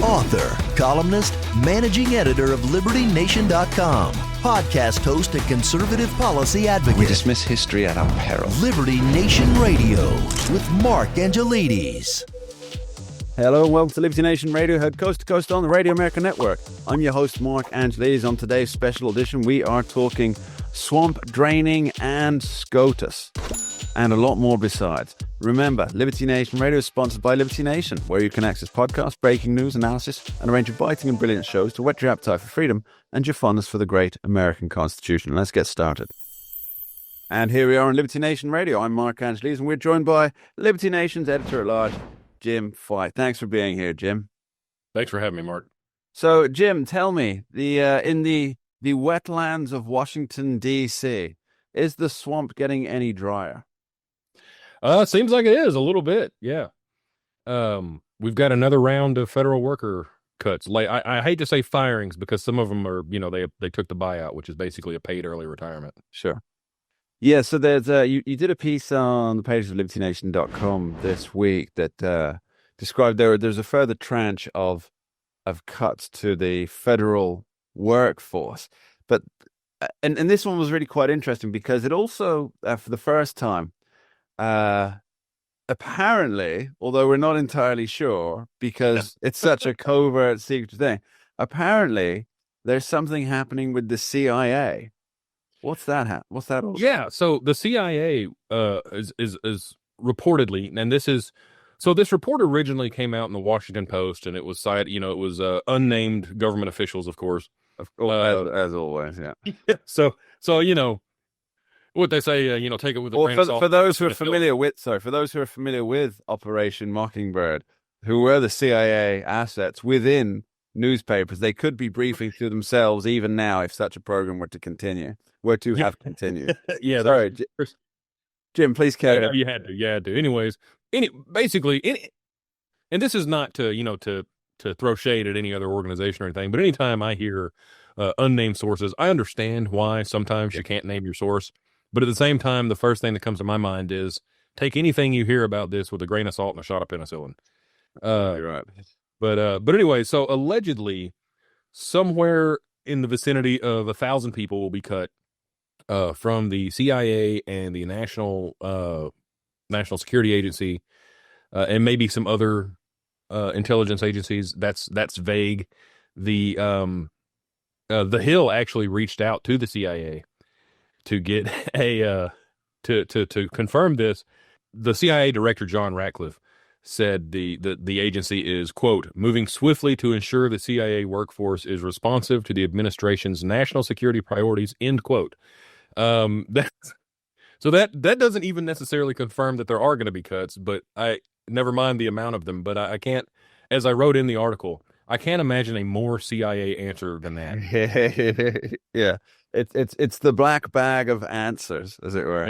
author, columnist, managing editor of LibertyNation.com, podcast host and conservative policy advocate. We dismiss history at our peril. Liberty Nation Radio with Mark Angelides. Hello and welcome to Liberty Nation Radio, heard coast to coast on the Radio America Network. I'm your host, Mark Angelides. On today's special edition, we are talking swamp draining and SCOTUS, and a lot more besides. Remember, Liberty Nation Radio is sponsored by Liberty Nation, where you can access podcasts, breaking news, analysis, and a range of biting and brilliant shows to whet your appetite for freedom and your fondness for the great American Constitution. Let's get started. And here we are on Liberty Nation Radio. I'm Mark Angelides, and we're joined by Liberty Nation's editor-at-large, Jim Foy. Thanks for being here, Jim. Thanks for having me, Mark. So, Jim, tell me, in the wetlands of Washington, D.C., is the swamp getting any drier? Seems like it is a little bit, yeah. We've got another round of federal worker cuts. Like I hate to say firings because some of them are, they took the buyout, which is basically a paid early retirement. Sure. Yeah, so there's you did a piece on the pages of LibertyNation.com this week that described there's a further tranche of cuts to the federal workforce, but and this one was really quite interesting because it also for the first time apparently, although we're not entirely sure because it's such a covert secret thing, apparently there's something happening with the CIA. What's that? What's that all? Yeah, so the CIA is reportedly, and this report originally came out in the Washington Post, and it was cited, it was unnamed government officials, of course. As always, yeah. So what they say, take it with a grain of salt. For those who are familiar with Operation Mockingbird, who were the CIA assets within newspapers, they could be briefing to themselves even now if such a program were to have continued. Yeah, sorry, Jim, please carry on. You had to. Anyways, and this is not to throw shade at any other organization or anything, but anytime I hear unnamed sources, I understand why sometimes you can't name your source. But at the same time, the first thing that comes to my mind is take anything you hear about this with a grain of salt and a shot of penicillin. You're right. But anyway, so allegedly, somewhere in the vicinity of 1,000 people will be cut from the CIA and the National Security Agency, and maybe some other intelligence agencies. That's vague. The Hill actually reached out to the CIA to get to confirm this. The CIA director, John Ratcliffe, said the agency is, quote, moving swiftly to ensure the CIA workforce is responsive to the administration's national security priorities, end quote. That doesn't even necessarily confirm that there are going to be cuts, but I never mind the amount of them. But I can't, as I wrote in the article, I can't imagine a more CIA answer than that. Yeah, it's the black bag of answers, as it were.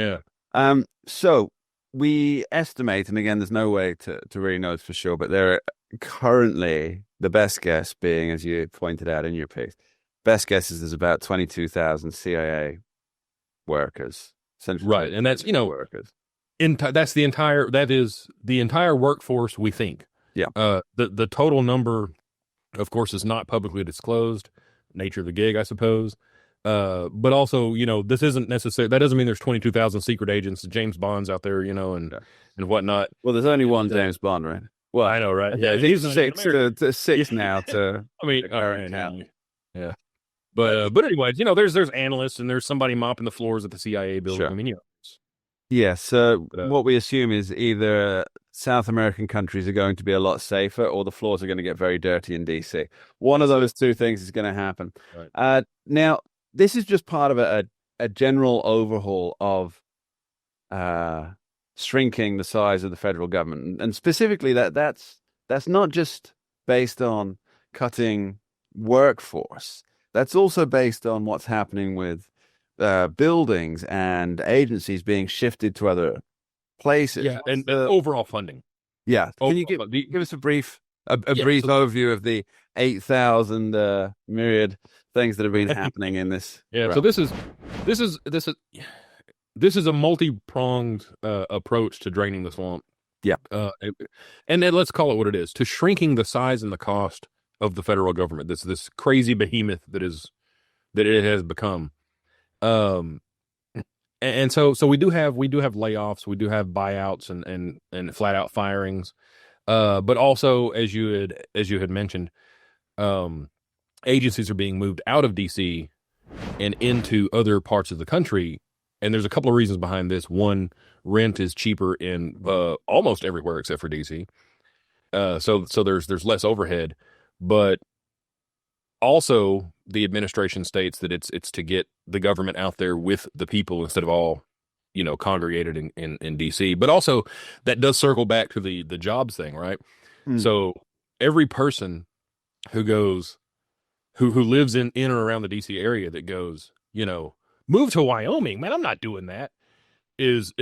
Yeah. So we estimate, and again, there's no way to really know this for sure, but there are currently, the best guess being, as you pointed out in your piece, best guess is there's about 22,000 CIA workers. Right, and that's workers. That is the entire workforce, we think. Yeah. The total number, of course, is not publicly disclosed. Nature of the gig, I suppose. But also, this isn't necessary. That doesn't mean there's 22,000 secret agents, James Bonds out there, and whatnot. Well, there's only one James Bond, right? Well, I know, right? Yeah, he's six now. I mean, all right, yeah. But anyways, there's analysts and there's somebody mopping the floors at the CIA building. Sure. I mean, Yeah. So what we assume is either South American countries are going to be a lot safer, or the floors are going to get very dirty in DC. One of those two things is going to happen. Right. Now, this is just part of a general overhaul of shrinking the size of the federal government, and specifically that's not just based on cutting workforce. That's also based on what's happening with buildings and agencies being shifted to other places. Yeah, and overall funding. Yeah. Can you give us a brief overview of the 8,000 myriad things that have been happening in this? Yeah. realm? So this is a multi-pronged approach to draining the swamp. Yeah. And then let's call it what it is: to shrinking the size and the cost of the federal government. This crazy behemoth that it has become. And so we do have layoffs, we do have buyouts and flat out firings. But also, as you had mentioned, agencies are being moved out of DC and into other parts of the country. And there's a couple of reasons behind this. One, rent is cheaper in almost everywhere except for DC. So there's less overhead, but also the administration states that it's to get the government out there with the people instead of all, congregated in DC. But also that does circle back to the jobs thing, right? So every person who goes, who lives in or around the DC area that goes, move to Wyoming, man, I'm not doing that, is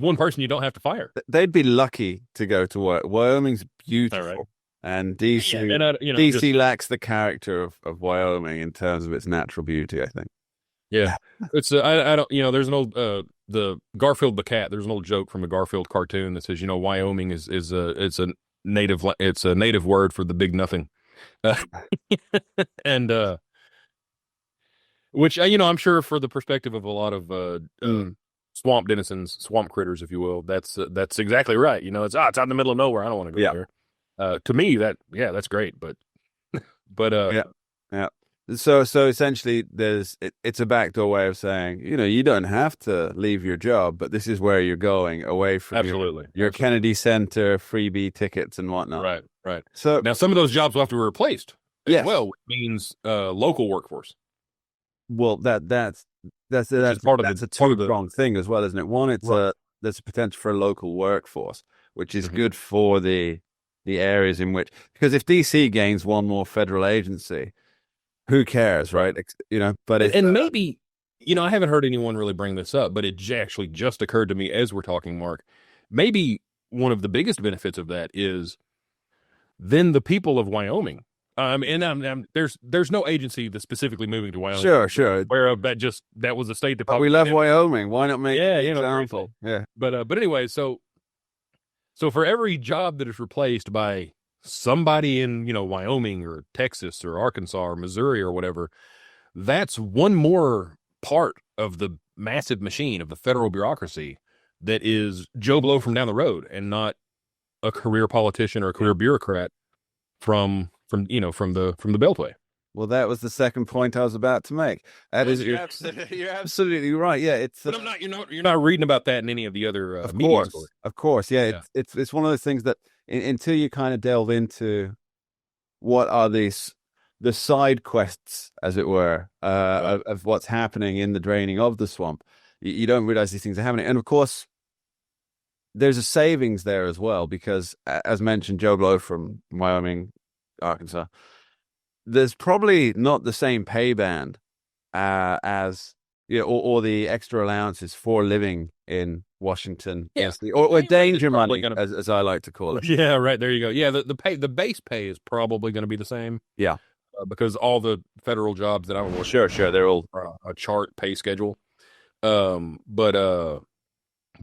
one person you don't have to fire. They'd be lucky to go to work. Wyoming's beautiful. All right. And DC, DC lacks the character of Wyoming in terms of its natural beauty, I think. Yeah, it's I don't there's an old the Garfield the cat. There's an old joke from a Garfield cartoon that says Wyoming is a native word for the big nothing, and which I'm sure for the perspective of a lot of swamp denizens, swamp critters, if you will, that's exactly right. It's out in the middle of nowhere. I don't want to go there. To me, that's great, but yeah. So essentially, it's a backdoor way of saying, you don't have to leave your job, but this is where you're going, away from your Kennedy Center, freebie tickets and whatnot. Right. So now some of those jobs will have to be replaced. Yes. Well, which means local workforce. Well, that's part of a two-pronged thing as well, isn't it? One, there's a potential for a local workforce, which is good for the areas in which, because if DC gains one more federal agency, who cares, right? But maybe, I haven't heard anyone really bring this up, but it actually just occurred to me as we're talking, Mark. Maybe one of the biggest benefits of that is then the people of Wyoming. There's no agency that's specifically moving to Wyoming. Sure. Whereof that was the state that. But we love Wyoming. Why not make an example? Yeah. But anyway, so for every job that is replaced by somebody in, Wyoming or Texas or Arkansas or Missouri or whatever, that's one more part of the massive machine of the federal bureaucracy that is Joe Blow from down the road and not a career politician or a career bureaucrat from the Beltway. Well, that was the second point I was about to make. You're absolutely right. Yeah, but you're not reading about that in any of the other media stories. Of course, yeah. It's one of those things that until you kind of delve into what are the side quests, as it were, of what's happening in the draining of the swamp, you don't realize these things are happening. And of course, there's a savings there as well, because as mentioned, Joe Blow from Wyoming, Arkansas, there's probably not the same pay band as or the extra allowances for living in Washington, or danger money, as I like to call it. Yeah, right. There you go. Yeah, the base pay is probably going to be the same. Yeah, because all the federal jobs that I'm working, sure, they're all a chart pay schedule. But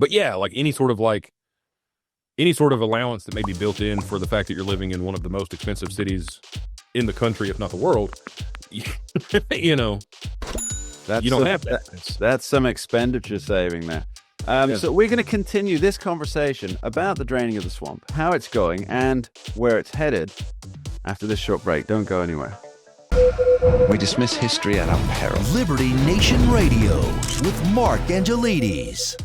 yeah, like any sort of allowance that may be built in for the fact that you're living in one of the most expensive cities in the country, if not the world, you don't have that. That's some expenditure saving there. So we're going to continue this conversation about the draining of the swamp, how it's going, and where it's headed after this short break. Don't go anywhere. We dismiss history at our peril. Liberty Nation Radio with Mark Angelides.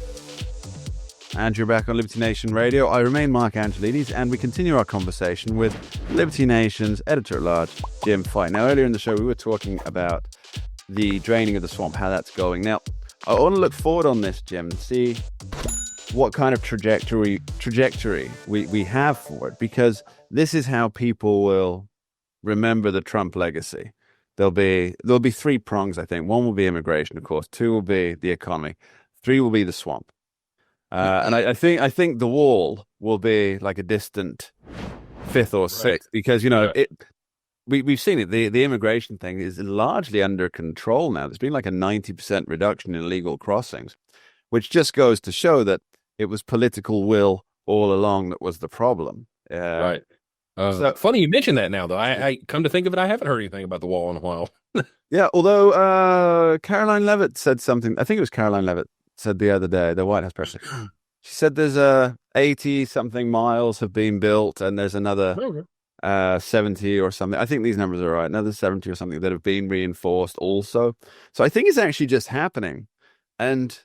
And you're back on Liberty Nation Radio. I remain Mark Angelides, and we continue our conversation with Liberty Nation's editor-at-large, Jim Fight. Now, earlier in the show, we were talking about the draining of the swamp, how that's going. Now, I want to look forward on this, Jim, and see what kind of trajectory we have for it, because this is how people will remember the Trump legacy. There'll be three prongs, I think. One will be immigration, of course. Two will be the economy. Three will be the swamp. And I think the wall will be like a distant fifth or sixth, because we've seen it. The immigration thing is largely under control now. There's been like a 90% reduction in illegal crossings, which just goes to show that it was political will all along that was the problem. Right. Funny you mentioned that now, though. I come to think of it, I haven't heard anything about the wall in a while. Yeah, although Caroline Levitt said something. I think it was Caroline Levitt said the other day, the White House person. She said there's 80 something miles have been built, and there's another Okay. 70 or something. I think these numbers are right. Another 70 or something that have been reinforced also. So I think it's actually just happening, and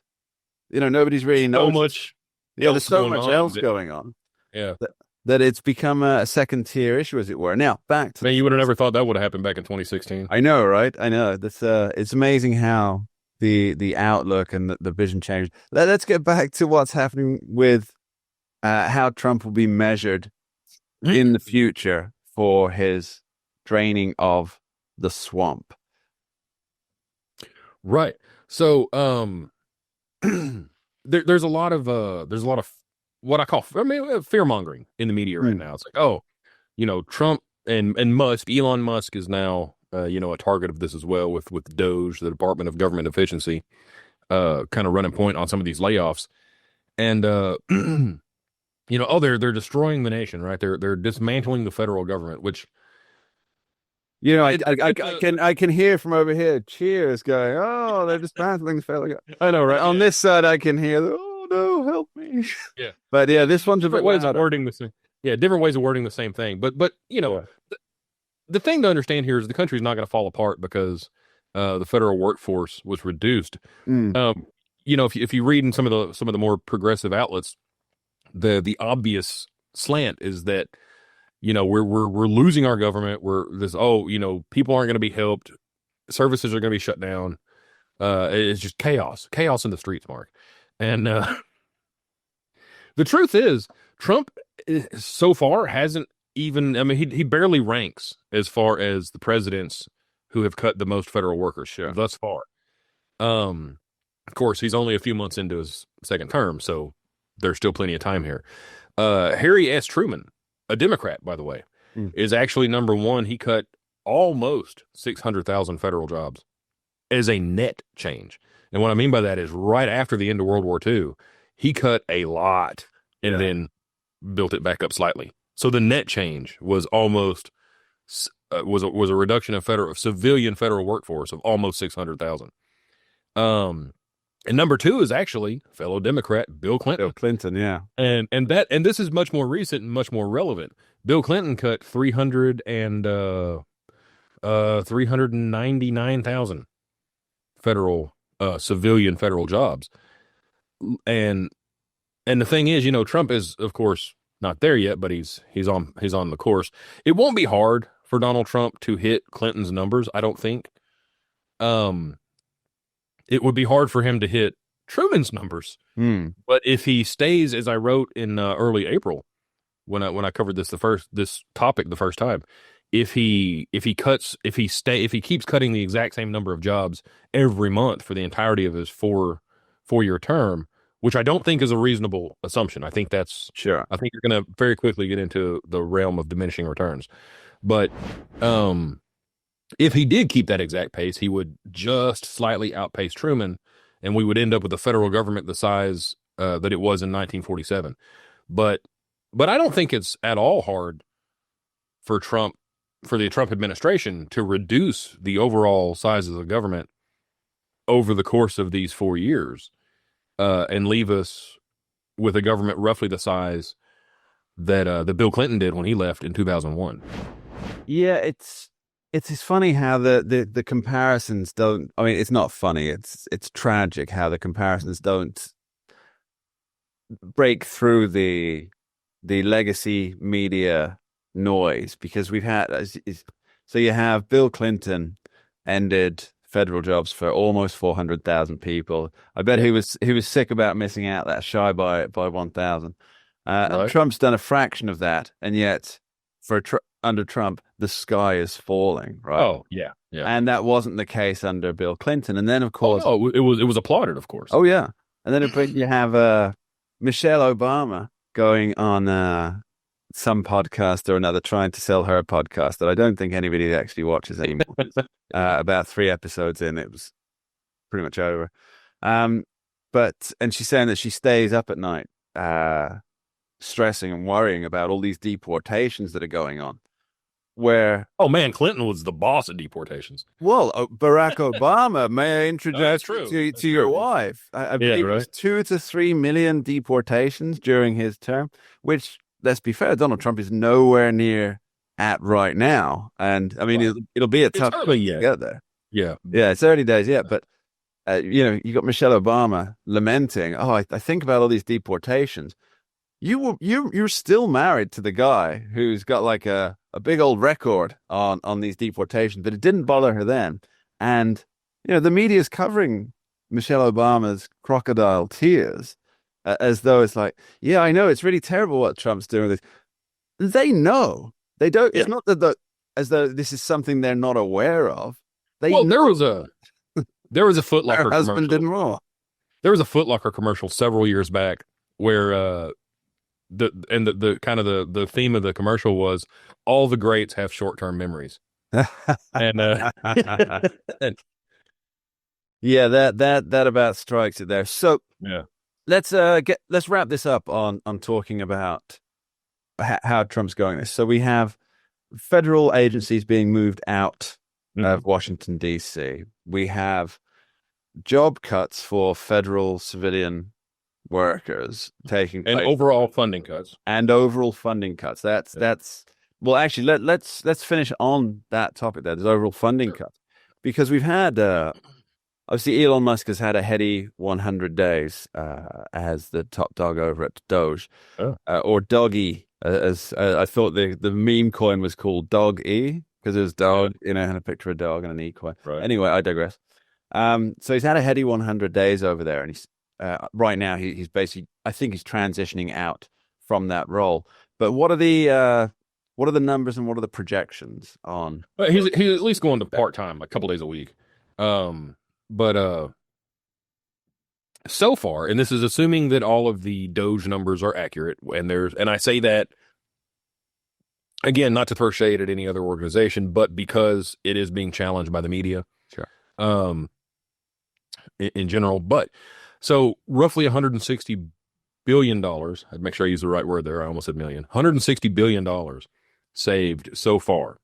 nobody's really So noticed. much. Yeah, there's so going much on else going on. Yeah. That it's become a second tier issue, as it were. Now back to Man, you would have never thought that would have happened back in 2016. I know, right? I know. That's it's amazing how the outlook and the vision changed. Let's get back to what's happening with how Trump will be measured in the future for his draining of the swamp. Right. So, there's a lot of what I call fear mongering in the media right now. It's like, Trump and Musk, Elon Musk is now a target of this as well with Doge, the Department of Government Efficiency, kind of running point on some of these layoffs, and they're destroying the nation, right? They're dismantling the federal government, which I can hear from over here cheers going, oh, they're dismantling the federal government. I know, right? On this side, I can hear, oh no, help me. Yeah, but yeah, this one's a bit different ways of louder. wording the same. Yeah, different ways of wording the same thing. But the thing to understand here is the country's not going to fall apart because the federal workforce was reduced. If you read in some of the more progressive outlets, the obvious slant is that we're losing our government. People aren't going to be helped. Services are going to be shut down. It's just chaos in the streets, Mark. And the truth is, Trump so far hasn't even. I mean, he barely ranks as far as the presidents who have cut the most federal workers thus far. Of course, he's only a few months into his second term, so there's still plenty of time here. Harry S. Truman, a Democrat, by the way, is actually number one. He cut almost 600,000 federal jobs as a net change. And what I mean by that is right after the end of World War II, he cut a lot and then built it back up slightly. So the net change was almost was a reduction of civilian federal workforce of almost 600,000. And number two is actually fellow Democrat Bill Clinton. Bill Clinton, yeah. And this is much more recent and much more relevant. Bill Clinton cut 399,000 federal civilian federal jobs. And the thing is, Trump is of course not there yet, but he's on the course. It won't be hard for Donald Trump to hit Clinton's numbers, I don't think. It would be hard for him to hit Truman's numbers. But if he stays, as I wrote in early April, when I covered this topic the first time, if he keeps cutting the exact same number of jobs every month for the entirety of his four-year term, which I don't think is a reasonable assumption. I think that's sure. I think you're going to very quickly get into the realm of diminishing returns. But if he did keep that exact pace, he would just slightly outpace Truman, and we would end up with a federal government the size that it was in 1947. But I don't think it's at all hard for the Trump administration to reduce the overall size of the government over the course of these 4 years and leave us with a government roughly the size that Bill Clinton did when he left in 2001. Yeah, it's funny how the comparisons don't. I mean, it's not funny. It's tragic how the comparisons don't break through the legacy media noise, because we've had so you have Bill Clinton ended federal jobs for almost 400,000 people. I bet he was sick about missing out that shy by 1,000. Right. Trump's done a fraction of that, and yet under Trump, the sky is falling, right? Oh, yeah. And that wasn't the case under Bill Clinton. And then, of course... it was applauded, of course. Oh, yeah. And then you have Michelle Obama going on some podcast or another, trying to sell her podcast that I don't think anybody actually watches anymore. About 3 episodes in, it was pretty much over. And she's saying that she stays up at night stressing and worrying about all these deportations that are going on. Where, oh man, Clinton was the boss of deportations. well, Barack Obama, may I introduce That's true. to your wife? I believe it was 2 to 3 million deportations during his term, which, let's be fair, Donald Trump is nowhere near at right now. And I mean, it'll be a tough early to yet. get there. Yeah. Yeah, it's early days yet, but you got Michelle Obama lamenting, I think about all these deportations. You're still married to the guy who's got like a big old record on these deportations, but it didn't bother her then. And the media is covering Michelle Obama's crocodile tears as though it's like, yeah, I know it's really terrible what Trump's doing with this. They know. They don't. Yeah. It's not as though this is something they're not aware of. There was a Foot Locker commercial. Husband didn't roll. There was a Foot Locker commercial several years back where the kind of the theme of the commercial was all the greats have short-term memories. and yeah, that about strikes it there. So yeah, let's wrap this up on talking about how Trump's going this. So we have federal agencies being moved out of Washington, D.C. We have job cuts for federal civilian workers taking place. And overall funding cuts. That's well, actually, let's finish on that topic. There's overall funding cuts, because we've had obviously Elon Musk has had a heady 100 days as the top dog over at Doge, or Doggy, as I thought the meme coin was called Dog-E, because it was dog, and a picture of a dog and an E coin. Right. Anyway, I digress. So he's had a heady 100 days over there, and he's right now he's basically, I think he's transitioning out from that role. But what are the numbers and what are the projections on? Well, he's at least going to part-time, a couple days a week. But so far, and this is assuming that all of the Doge numbers are accurate, and I say that again, not to throw shade at any other organization, but because it is being challenged by the media. Sure. In general, but so roughly $160 billion. I'd make sure I use the right word there. I almost said million. $160 billion saved so far.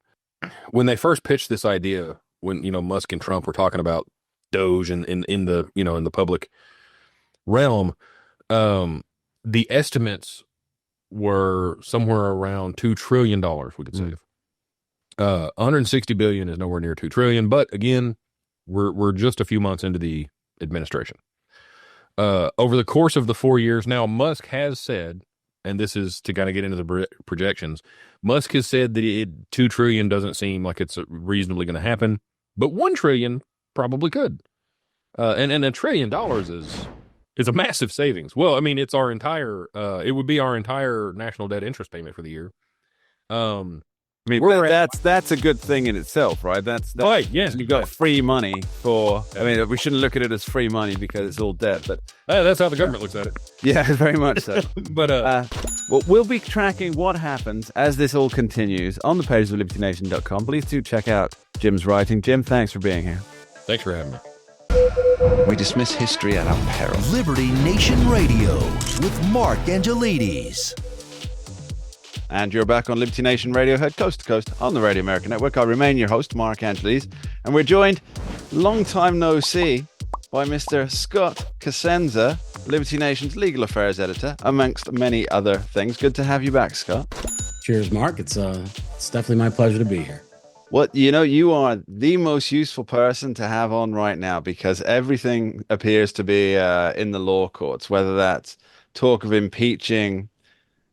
When they first pitched this idea, when Musk and Trump were talking about Doge and in the public realm, the estimates were somewhere around $2 trillion we could save. 160 billion is nowhere near 2 trillion, but again, we're just a few months into the administration. Over the course of the 4 years now, Musk has said, and this is to kind of get into the projections, Musk has said that 2 trillion doesn't seem like it's reasonably going to happen, but 1 trillion probably could. And $1 trillion is a massive savings. Well, I mean, it's our entire, it would be our entire national debt interest payment for the year. I mean, that's a good thing in itself, right? That's right. Yes, you've got free money for. I mean, we shouldn't look at it as free money because it's all debt, but that's how the government looks at it. Yeah, very much so. But well, we'll be tracking what happens as this all continues on the pages of LibertyNation.com. Please do check out Jim's writing. Jim, thanks for being here. Thanks for having me. We dismiss history at our peril. Liberty Nation Radio with Mark Angelides. And you're back on Liberty Nation Radio, heard coast to coast on the Radio American Network. I remain your host, Mark Angelides, and we're joined, long time no see, by Mr. Scott Cosenza, Liberty Nation's legal affairs editor, amongst many other things. Good to have you back, Scott. Cheers, Mark. It's definitely my pleasure to be here. Well, you are the most useful person to have on right now, because everything appears to be in the law courts, whether that's talk of impeaching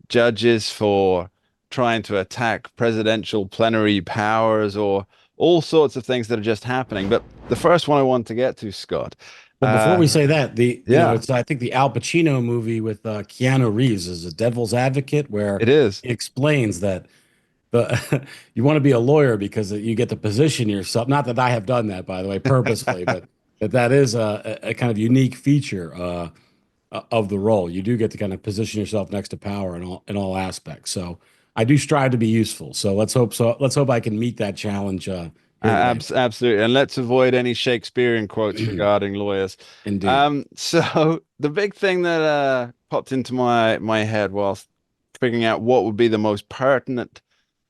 judges for trying to attack presidential plenary powers, or all sorts of things that are just happening. But the first one I want to get to, Scott. But before we say that, it's I think the Al Pacino movie with Keanu Reeves is a devil's advocate, where it is. He explains that you want to be a lawyer because you get to position yourself. Not that I have done that, by the way, purposefully, but that is a kind of unique feature of the role. You do get to kind of position yourself next to power in all aspects. So I do strive to be useful. So let's hope I can meet that challenge. Absolutely, and let's avoid any Shakespearean quotes regarding lawyers. Indeed. So the big thing that popped into my head whilst figuring out what would be the most pertinent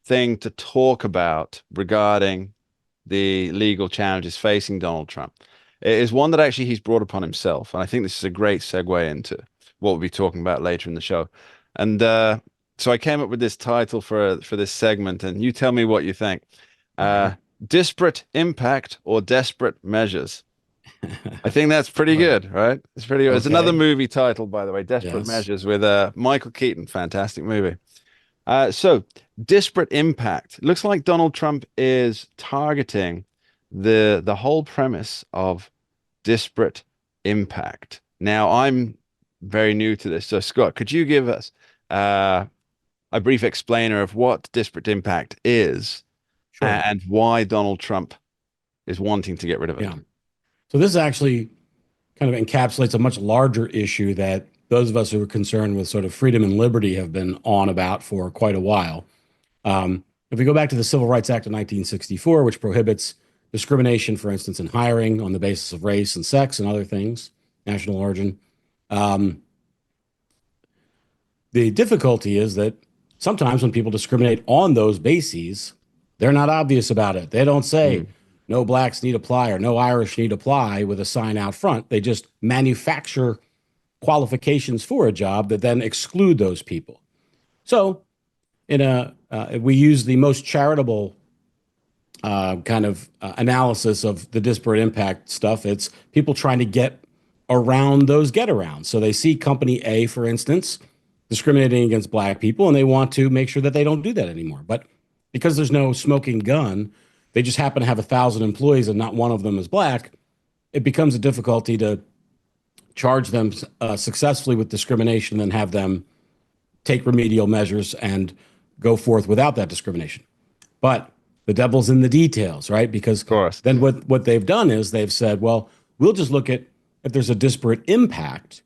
thing to talk about regarding the legal challenges facing Donald Trump. It is one that actually he's brought upon himself, and I think this is a great segue into what we'll be talking about later in the show. And so I came up with this title for this segment, and you tell me what you think. Disparate Impact or Desperate Measures. I think that's pretty good, right? It's pretty good. It's another movie title, by the way, Desperate Measures, with Michael Keaton. Fantastic movie. So disparate impact. It looks like Donald Trump is targeting the whole premise of disparate impact. Now, I'm very new to this. So, Scott, could you give us a brief explainer of what disparate impact is and why Donald Trump is wanting to get rid of it? Yeah. So this actually kind of encapsulates a much larger issue that those of us who are concerned with sort of freedom and liberty have been on about for quite a while. If we go back to the Civil Rights Act of 1964, which prohibits discrimination, for instance, in hiring on the basis of race and sex and other things, national origin, the difficulty is that sometimes when people discriminate on those bases, they're not obvious about it. They don't say, no blacks need apply or no Irish need apply with a sign out front. They just manufacture qualifications for a job that then exclude those people. So we use the most charitable kind of analysis of the disparate impact stuff. It's people trying to get around those get-arounds. So they see company A, for instance, discriminating against black people, and they want to make sure that they don't do that anymore. But because there's no smoking gun, they just happen to have 1,000 employees and not one of them is black, it becomes a difficulty to charge them successfully with discrimination and have them take remedial measures and go forth without that discrimination. But the devil's in the details, right? Because then what they've done is they've said, well, we'll just look at if there's a disparate impact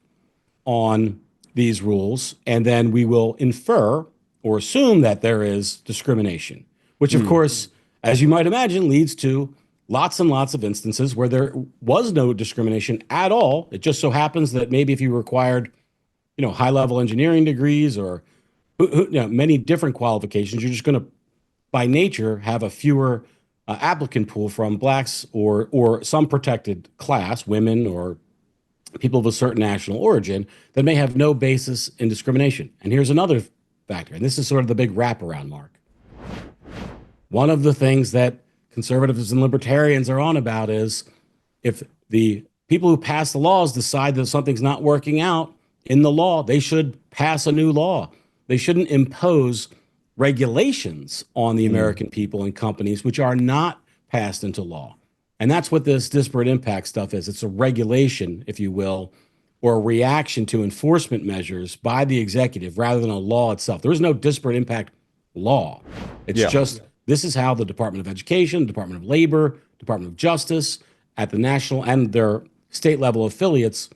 on these rules, and then we will infer or assume that there is discrimination, which of course, as you might imagine, leads to lots and lots of instances where there was no discrimination at all. It just so happens that maybe if you required, high-level engineering degrees or many different qualifications, you're just going to, by nature, have a fewer applicant pool from blacks or some protected class, women or people of a certain national origin, that may have no basis in discrimination. And here's another factor, and this is sort of the big wraparound, Mark. One of the things that conservatives and libertarians are on about is if the people who pass the laws decide that something's not working out in the law, they should pass a new law. They shouldn't impose regulations on the American people and companies which are not passed into law. And that's what this disparate impact stuff is. It's a regulation, if you will, or a reaction to enforcement measures by the executive rather than a law itself. There is no disparate impact law. It's just this is how the Department of Education, Department of Labor, Department of Justice at the national and their state level affiliates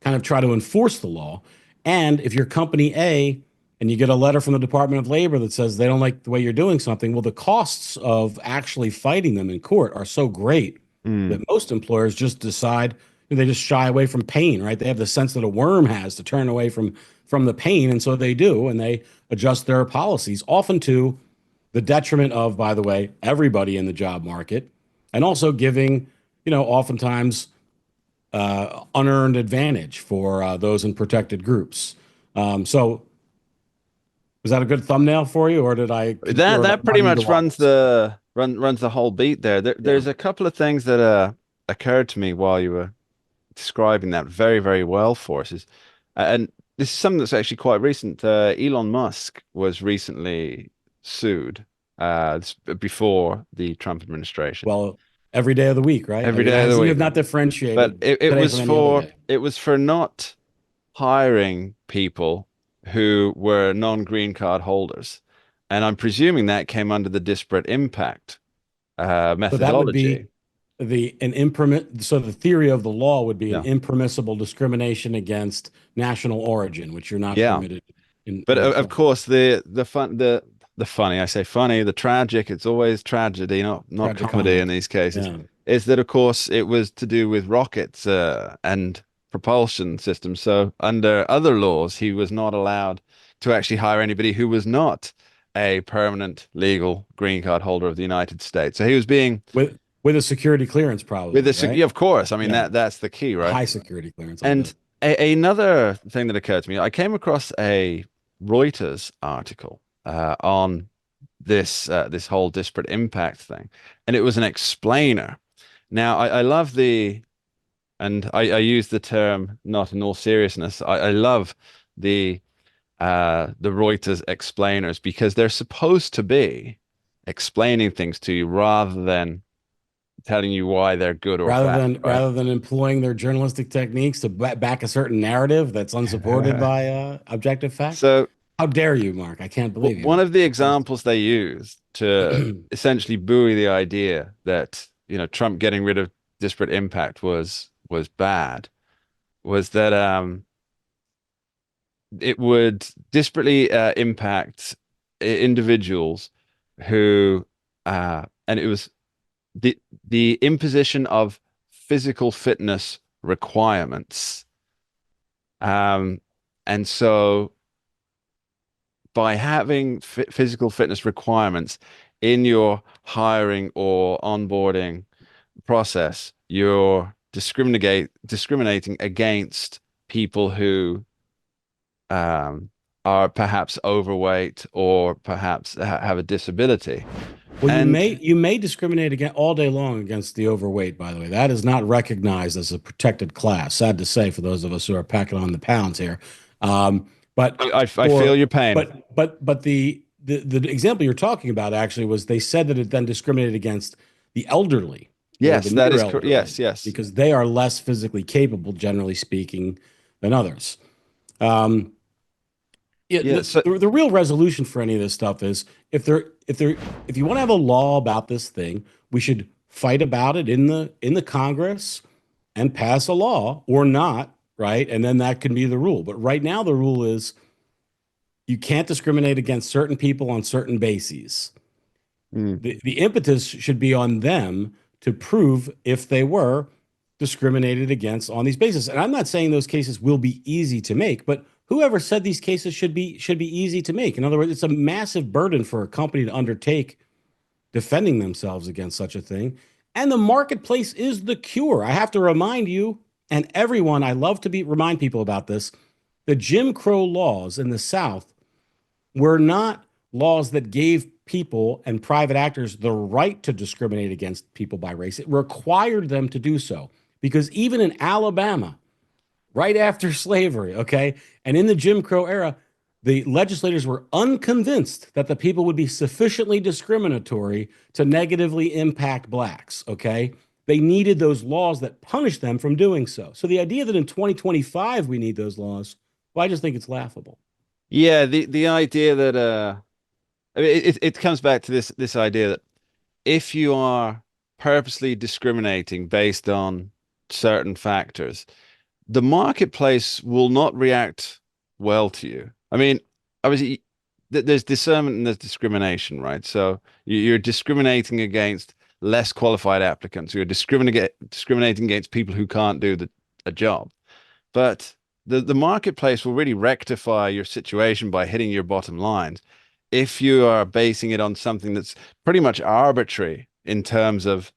kind of try to enforce the law. And if you're company A and you get a letter from the Department of Labor that says they don't like the way you're doing something, well, the costs of actually fighting them in court are so great that most employers just decide, they just shy away from pain, right? They have the sense that a worm has to turn away from the pain. And so they do, and they adjust their policies, often to the detriment of, by the way, everybody in the job market, and also giving, oftentimes unearned advantage for those in protected groups. So was that a good thumbnail for you, or did I? That pretty much runs the whole beat there. There's a couple of things that occurred to me while you were describing that very, very well for us. And this is something that's actually quite recent. Elon Musk was recently sued before the Trump administration. Well, every day of the week, right? Every day of the week. You have not differentiated. But it was for not hiring people who were non-green card holders. And I'm presuming that came under the disparate impact methodology. So that would be so the theory of the law would be an impermissible discrimination against national origin, which you're not permitted. Of course, the funny, I say funny, the tragic, it's always tragedy, not comedy in these cases, is that, of course, it was to do with rockets and propulsion systems. So under other laws, he was not allowed to actually hire anybody who was not a permanent legal green card holder of the United States. So he was being with a security clearance, with probably, this, right? yeah, of course. I mean Yeah, that's the key, a right? high security clearance. I And bet. another thing that occurred to me, I came across a Reuters article on this whole disparate impact thing, and it was an explainer. Now, I love and I use the term not in all seriousness. I love the Reuters explainers because they're supposed to be explaining things to you rather than telling you why they're good or Rather bad, than right? rather than employing their journalistic techniques to back a certain narrative that's unsupported by objective fact. So How dare you, Mark? I can't believe you. one of the examples they used to essentially buoy the idea that, Trump getting rid of disparate impact was bad was that it would disparately impact individuals who and it was the imposition of physical fitness requirements. And so by having physical fitness requirements in your hiring or onboarding process, you're discriminating against people who are perhaps overweight or perhaps have a disability. Well, And you may discriminate again all day long against the overweight, by the way. That is not recognized as a protected class. Sad to say for those of us who are packing on the pounds here. But I feel your pain. but the example you're talking about actually was they said that it then discriminated against the elderly or Yes, the that near is correct. elderly Yes. because they are less physically capable, generally speaking, than others. Um, Yeah, Yeah. So the real resolution for any of this stuff is if you want to have a law about this thing, we should fight about it in the Congress and pass a law or not, right? And then that can be the rule. But right now the rule is you can't discriminate against certain people on certain bases. mm, The impetus should be on them to prove if they were discriminated against on these bases. And I'm not saying those cases will be easy to make, but whoever said these cases should be easy to make? In other words, it's a massive burden for a company to undertake defending themselves against such a thing. And the marketplace is the cure. I have to remind you and everyone, I love to remind people about this. The Jim Crow laws in the South were not laws that gave people and private actors the right to discriminate against people by race. It required them to do so because even in Alabama, right after slavery, okay, and in the Jim Crow era, the legislators were unconvinced that the people would be sufficiently discriminatory to negatively impact blacks, okay? They needed those laws that punished them from doing so. So the idea that in 2025 we need those laws, well, I just think it's laughable. yeah, the idea that I mean, it comes back to this idea that if you are purposely discriminating based on certain factors, the marketplace will not react well to you. I mean, obviously, there's discernment and there's discrimination, right? So you're discriminating against less qualified applicants. You're discriminating against people who can't do a job. But the marketplace will really rectify your situation by hitting your bottom lines if you are basing it on something that's pretty much arbitrary in terms of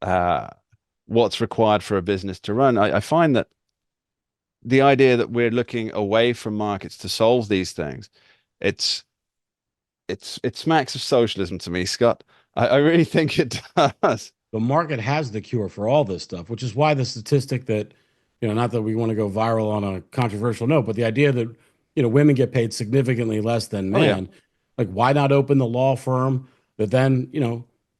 uh, what's required for a business to run. I find that the idea that we're looking away from markets to solve these things, it's it smacks of socialism to me, Scott. I really think it does. The market has the cure for all this stuff, which is why the statistic that, not that we want to go viral on a controversial note, but the idea that, women get paid significantly less than Oh yeah. men, like why not open the law firm that then,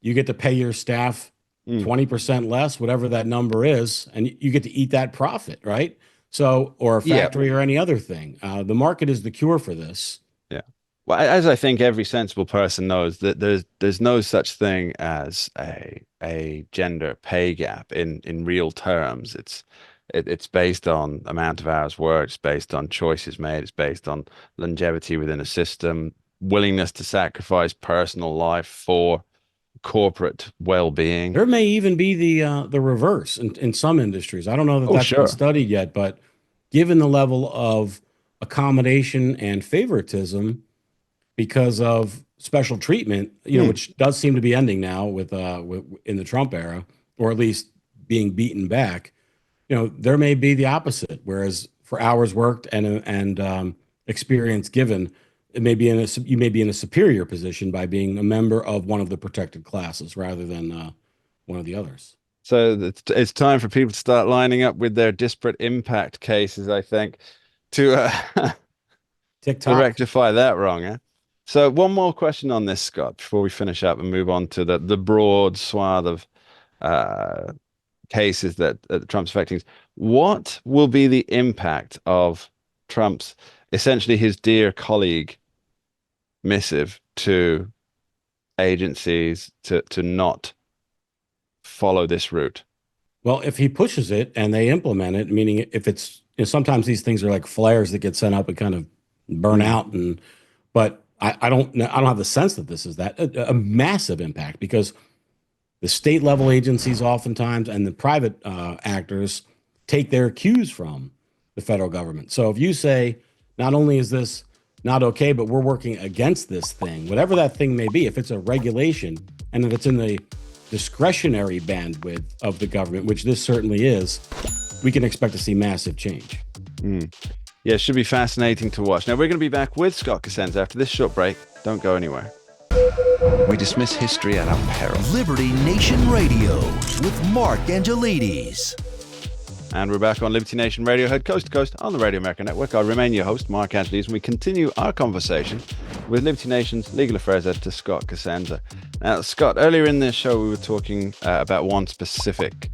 you get to pay your staff Mm. 20% less, whatever that number is, and you get to eat that profit, right? So, or a Yeah. factory or any other thing. The market is the cure for this. Yeah. Well, as I think every sensible person knows that there's no such thing as a gender pay gap in real terms. It's based on amount of hours worked, it's based on choices made, it's based on longevity within a system, willingness to sacrifice personal life for corporate well-being. There may even be the reverse in some industries. I don't know that Oh, that's been sure. studied yet, but given the level of accommodation and favoritism because of special treatment, which does seem to be ending now with in the Trump era, or at least being beaten back. There may be the opposite, whereas for hours worked and experience given, you may be in a superior position by being a member of one of the protected classes rather than one of the others. So it's time for people to start lining up with their disparate impact cases, I think, to to TikTok. rectify that wrong. Eh? So one more question on this, Scott, before we finish up and move on to the broad swath of cases that Trump's affecting. What will be the impact of Trump's, essentially his dear colleague missive to agencies to not follow this route? Well, if he pushes it and they implement it, meaning if it's, sometimes these things are like flares that get sent up and kind of burn out, but I don't have the sense that this is that a massive impact, because the state level agencies oftentimes and the private actors take their cues from the federal government. So if you say, not only is this not okay, but we're working against this thing, whatever that thing may be, if it's a regulation and if it's in the discretionary bandwidth of the government, which this certainly is, we can expect to see massive change. Yeah, it should be fascinating to watch. Now, we're going to be back with Scott Cosenza after this short break. Don't go anywhere. We dismiss history at our peril. Liberty Nation Radio with Mark Angelides. And we're back on Liberty Nation Radio, heard coast to coast on the Radio America Network. I remain your host, Mark Angelides, and we continue our conversation with Liberty Nation's legal affairs editor, Scott Cosenza. Now, Scott, earlier in this show, we were talking about one specific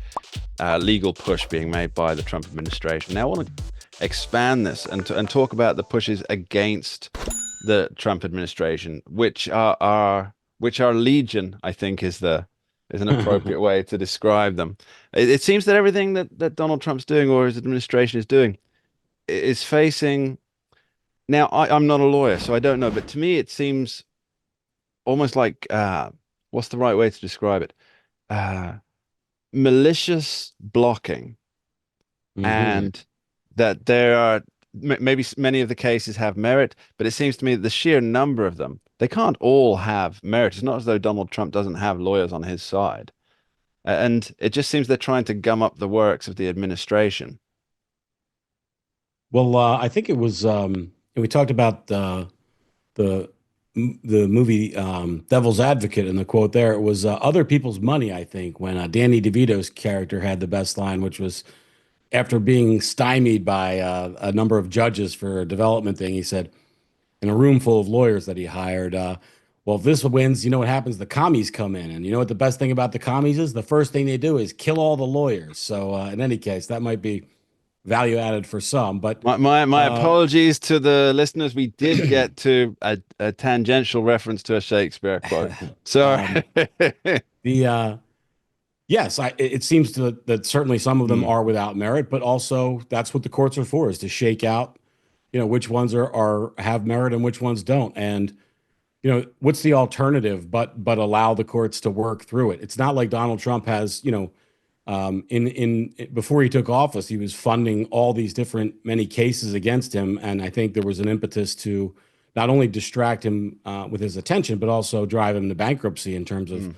legal push being made by the Trump administration. Now, I want to expand this and talk about the pushes against the Trump administration, which are legion, I think is an appropriate way to describe them. It seems that everything that Donald Trump's doing, or his administration is doing, is facing. Now, I'm not a lawyer, so I don't know, but to me it seems almost like what's the right way to describe it? Malicious blocking, and that there are maybe many of the cases have merit, but it seems to me that the sheer number of them, they can't all have merit. It's not as though Donald Trump doesn't have lawyers on his side. And it just seems they're trying to gum up the works of the administration. Well, I think it was, and we talked about the movie Devil's Advocate, and the quote there, it was other people's money, I think, when Danny DeVito's character had the best line, which was, after being stymied by a number of judges for a development thing, he said, in a room full of lawyers that he hired, well, if this wins, you know what happens? The commies come in. And you know what the best thing about the commies is? The first thing they do is kill all the lawyers. So in any case, that might be value added for some. But my apologies to the listeners. We did get to a tangential reference to a Shakespeare quote. Sorry. Yes, it seems that certainly some of them are without merit, but also that's what the courts are for, is to shake out, which ones have merit and which ones don't. And, what's the alternative but allow the courts to work through it? It's not like Donald Trump has, before he took office, he was funding all these many cases against him. And I think there was an impetus to not only distract him with his attention, but also drive him to bankruptcy in terms of,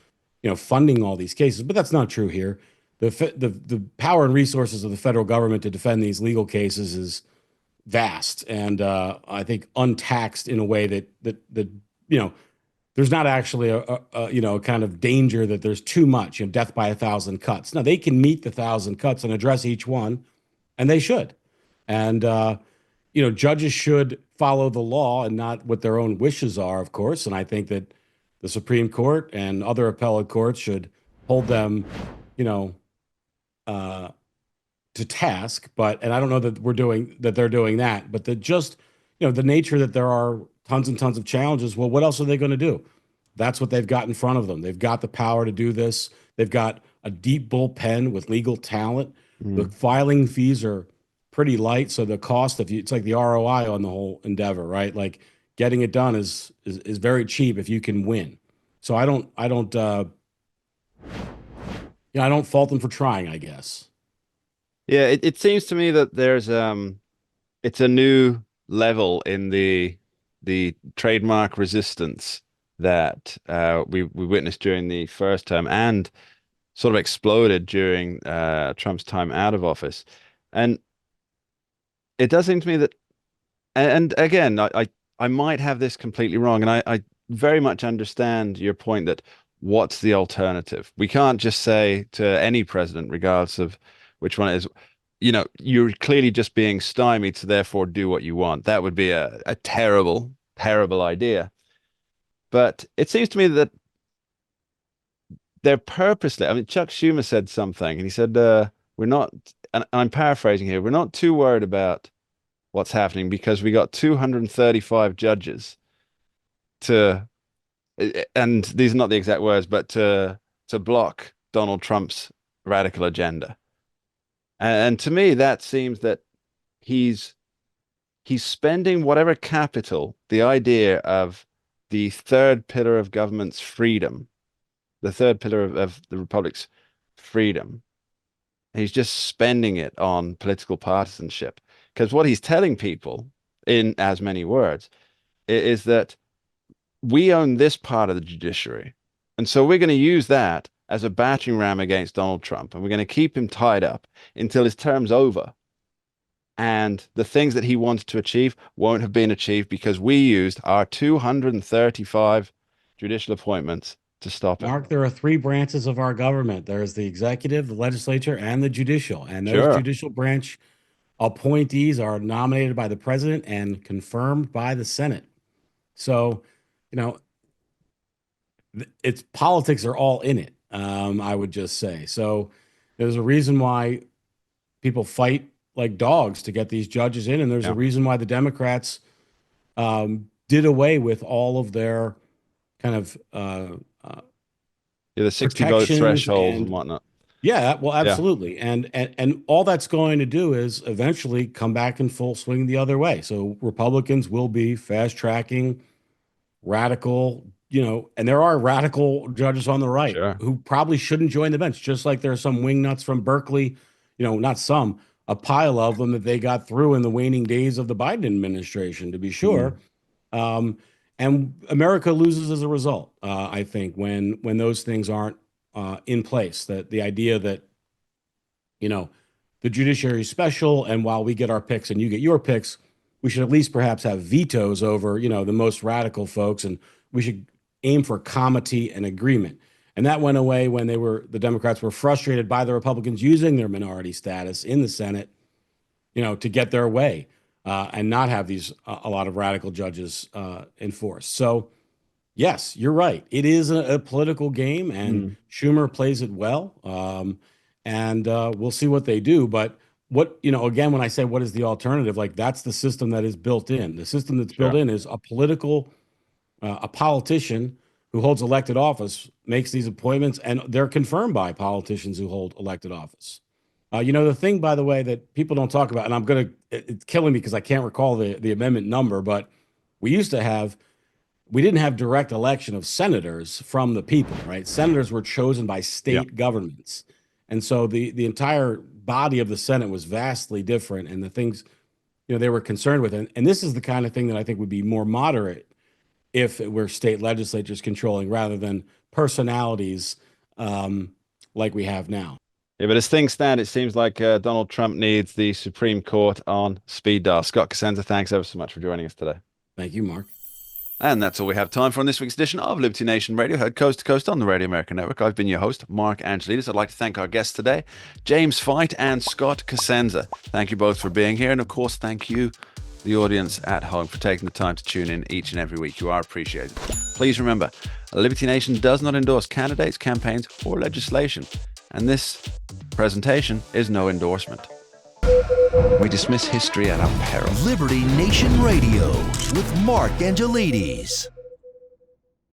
funding all these cases. But that's not true here. The power and resources of the federal government to defend these legal cases is vast, and I think untaxed in a way that there's not actually a kind of danger that there's too much, death by 1,000 cuts. Now, they can meet the 1,000 cuts and address each one, and they should. And judges should follow the law and not what their own wishes are, of course. And I think that the Supreme Court and other appellate courts should hold them, to task. And I don't know that they're doing that, but the nature that there are tons and tons of challenges. Well, what else are they going to do? That's what they've got in front of them. They've got the power to do this. They've got a deep bullpen with legal talent. The filing fees are pretty light, so the cost it's like the ROI on the whole endeavor, right? Like, getting it done is very cheap if you can win. So I don't fault them for trying, I guess. Yeah, it seems to me that there's it's a new level in the trademark resistance that we witnessed during the first term and sort of exploded during Trump's time out of office. And it does seem to me that, and again, I might have this completely wrong, and I very much understand your point that what's the alternative? We can't just say to any president, regardless of which one it is, you're clearly just being stymied, so therefore do what you want. That would be a terrible, terrible idea. But it seems to me that they're purposely, I mean, Chuck Schumer said something, and he said, we're not, and I'm paraphrasing here, we're not too worried about what's happening because we got 235 judges to, and these are not the exact words, but to block Donald Trump's radical agenda. And to me, that seems that he's spending whatever capital, the idea of the third pillar of government's freedom, the third pillar of the republic's freedom, he's just spending it on political partisanship. Because what he's telling people, in as many words, is that we own this part of the judiciary. And so we're going to use that as a battering ram against Donald Trump. And we're going to keep him tied up until his term's over. And the things that he wanted to achieve won't have been achieved because we used our 235 judicial appointments to stop him. Mark, there are three branches of our government. There's the executive, the legislature, and the judicial. And those Sure. judicial branch appointees are nominated by the president and confirmed by the Senate. So, it's politics are all in it. I would just say. So there's a reason why people fight like dogs to get these judges in. And there's a reason why the Democrats did away with all of their kind of the 60 vote threshold and whatnot. Yeah, well, absolutely. Yeah. And all that's going to do is eventually come back in full swing the other way. So Republicans will be fast tracking radical, and there are radical judges on the right who probably shouldn't join the bench, just like there are some wingnuts from Berkeley, not some, a pile of them that they got through in the waning days of the Biden administration, to be sure. And America loses as a result, I think, when those things aren't in place. That the idea that, the judiciary is special, and while we get our picks and you get your picks, we should at least perhaps have vetoes over, the most radical folks, and we should aim for comity and agreement. And that went away when the Democrats were frustrated by the Republicans using their minority status in the Senate, to get their way and not have these a lot of radical judges enforced. So, yes, you're right. It is a political game, and Schumer plays it well. And we'll see what they do. But again, when I say what is the alternative, like that's the system that is built in. The system that's built in is a politician who holds elected office makes these appointments, and they're confirmed by politicians who hold elected office. The thing, by the way, that people don't talk about, and it's killing me because I can't recall the amendment number, but we didn't have direct election of senators from the people, right? Senators were chosen by state governments. And so the entire body of the Senate was vastly different, and the things, they were concerned with. And this is the kind of thing that I think would be more moderate if it were state legislatures controlling rather than personalities like we have now. Yeah, but as things stand, it seems like Donald Trump needs the Supreme Court on speed dial. Scott Cosenza, thanks ever so much for joining us today. Thank you, Mark. And that's all we have time for on this week's edition of Liberty Nation Radio, heard coast to coast on the Radio American Network. I've been your host, Mark Angelides. I'd like to thank our guests today, James Fight and Scott Cosenza. Thank you both for being here. And of course, thank you, the audience at home, for taking the time to tune in each and every week. You are appreciated. Please remember, Liberty Nation does not endorse candidates, campaigns, or legislation. And this presentation is no endorsement. We dismiss history at our peril. Liberty Nation Radio with Mark Angelides.